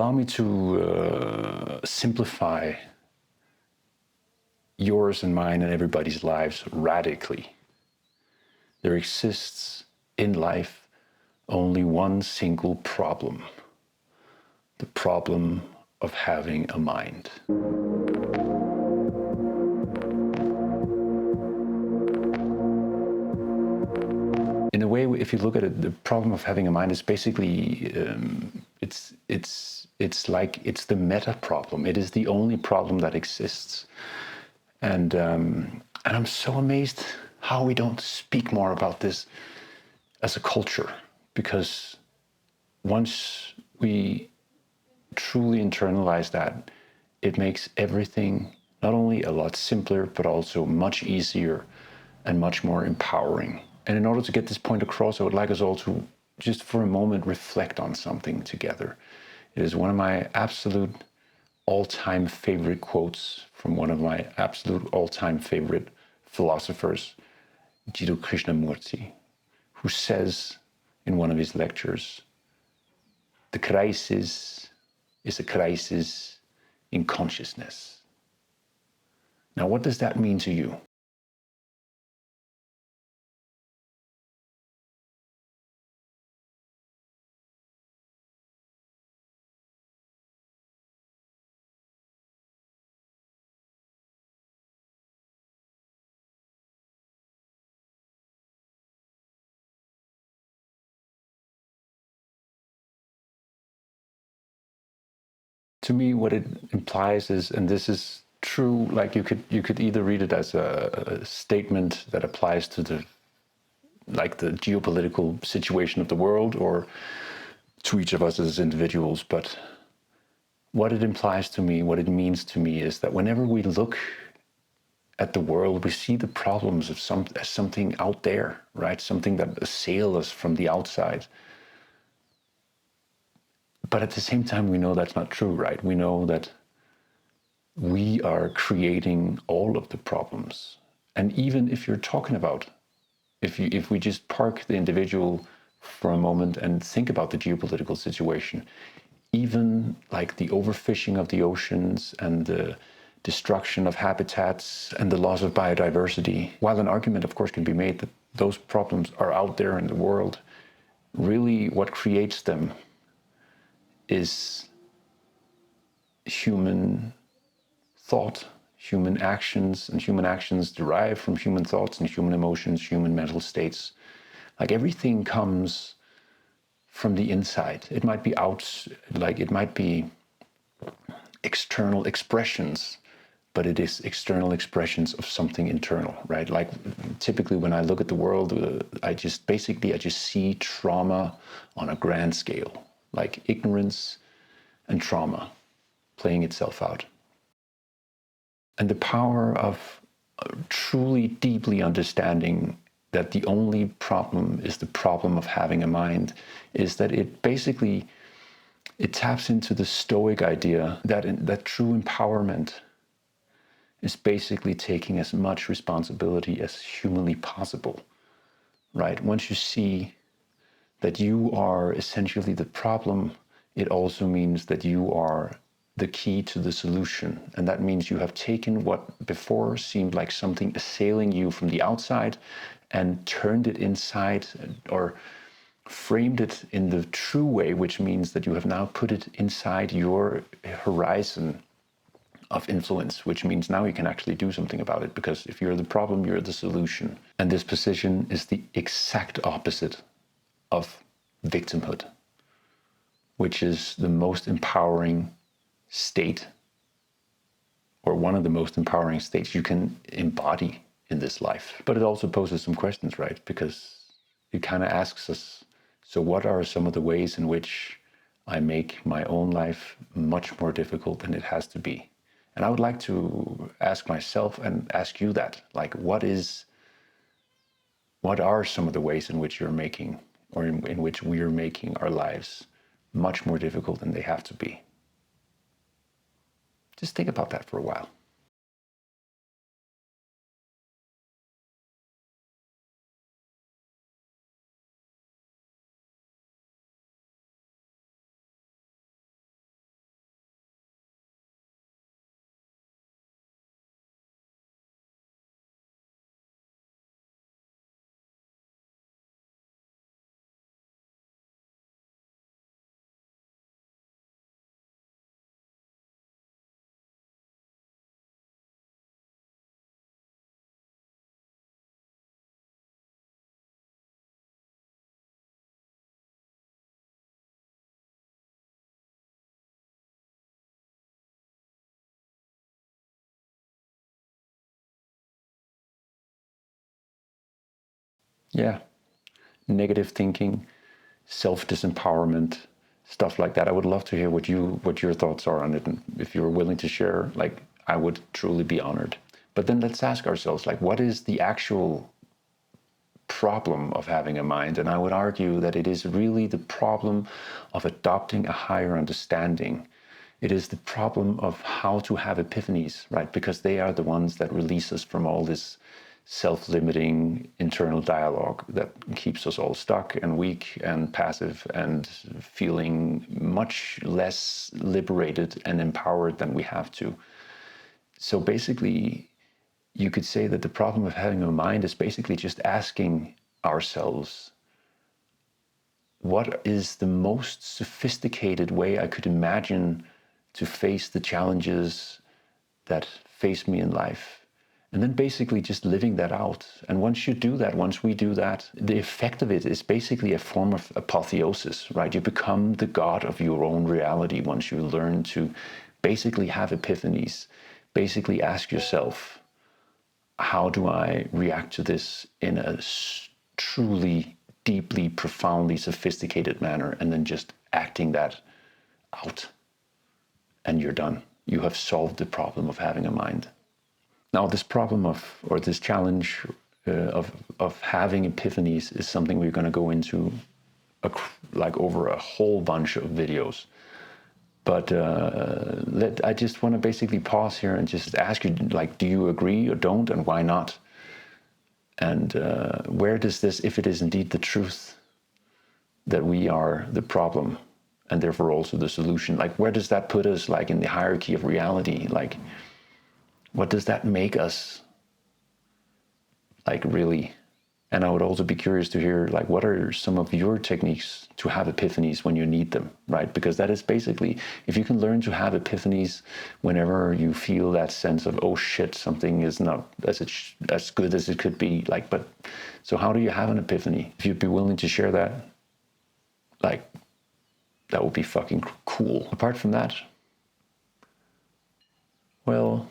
allow me to simplify yours and mine and everybody's lives radically. There exists in life only one single problem: the problem of having a mind. In a way, if you look at it, the problem of having a mind is basically it's like it's the meta problem. It is the only problem that exists, and I'm so amazed how we don't speak more about this as a culture, because once we truly internalize that, it makes everything not only a lot simpler, but also much easier and much more empowering. And in order to get this point across, I would like us all to just for a moment reflect on something together. It is one of my absolute all-time favorite quotes from one of my absolute all-time favorite philosophers, Jiddu Krishnamurti, who says in one of his lectures, "The crisis is a crisis in consciousness." Now, what does that mean to you? To me, what it implies is, and this is true, like you could either read it as a statement that applies to the geopolitical situation of the world, or to each of us as individuals. But what it implies to me, what it means to me, is that whenever we look at the world, we see the problems of as something out there, right? Something that assails us from the outside. But at the same time, we know that's not true, right? We know that we are creating all of the problems. And even if you're talking about, if we just park the individual for a moment and think about the geopolitical situation, even like the overfishing of the oceans and the destruction of habitats and the loss of biodiversity, while an argument, of course, can be made that those problems are out there in the world, really what creates them is human thought, human actions, and human actions derive from human thoughts and human emotions, human mental states. Like everything comes from the inside. It might be it might be external expressions, but it is external expressions of something internal, right? Like typically when I look at the world, I just see trauma on a grand scale, like ignorance and trauma playing itself out. And the power of truly deeply understanding that the only problem is the problem of having a mind is that it basically taps into the Stoic idea that true empowerment is basically taking as much responsibility as humanly possible, right? Once you see that you are essentially the problem, it also means that you are the key to the solution. And that means you have taken what before seemed like something assailing you from the outside and turned it inside, or framed it in the true way, which means that you have now put it inside your horizon of influence, which means now you can actually do something about it, because if you're the problem, you're the solution. And this position is the exact opposite of victimhood, which is the most empowering state, or one of the most empowering states you can embody in this life. But it also poses some questions, right? Because it kind of asks us, so what are some of the ways in which I make my own life much more difficult than it has to be? And I would like to ask myself and ask you that, like, what are some of the ways in which you're making, or in which we're making our lives much more difficult than they have to be? Just think about that for a while. Yeah. Negative thinking, self-disempowerment, stuff like that. I would love to hear what your thoughts are on it, and if you're willing to share, like, I would truly be honored. But then let's ask ourselves, like, what is the actual problem of having a mind? And I would argue that it is really the problem of adopting a higher understanding. It is the problem of how to have epiphanies, right? Because they are the ones that release us from all this self-limiting internal dialogue that keeps us all stuck and weak and passive and feeling much less liberated and empowered than we have to. So basically, you could say that the problem of having a mind is basically just asking ourselves, what is the most sophisticated way I could imagine to face the challenges that face me in life? And then basically just living that out. And once you do that, once we do that, the effect of it is basically a form of apotheosis, right? You become the god of your own reality once you learn to basically have epiphanies, basically ask yourself, how do I react to this in a truly, deeply, profoundly sophisticated manner, and then just acting that out, and you're done. You have solved the problem of having a mind. Now, this problem of, or this challenge of having epiphanies is something we're going to go into like over a whole bunch of videos. But I just want to basically pause here and just ask you, like, do you agree or don't, and why not? And where does this, if it is indeed the truth that we are the problem and therefore also the solution, like, where does that put us, like, in the hierarchy of reality? Like, what does that make us, like, really? And I would also be curious to hear, like, what are some of your techniques to have epiphanies when you need them, right? Because that is basically, if you can learn to have epiphanies whenever you feel that sense of, oh shit, something is not as good as it could be, like, but so how do you have an epiphany? If you'd be willing to share that, like, that would be fucking cool. Apart from that, well,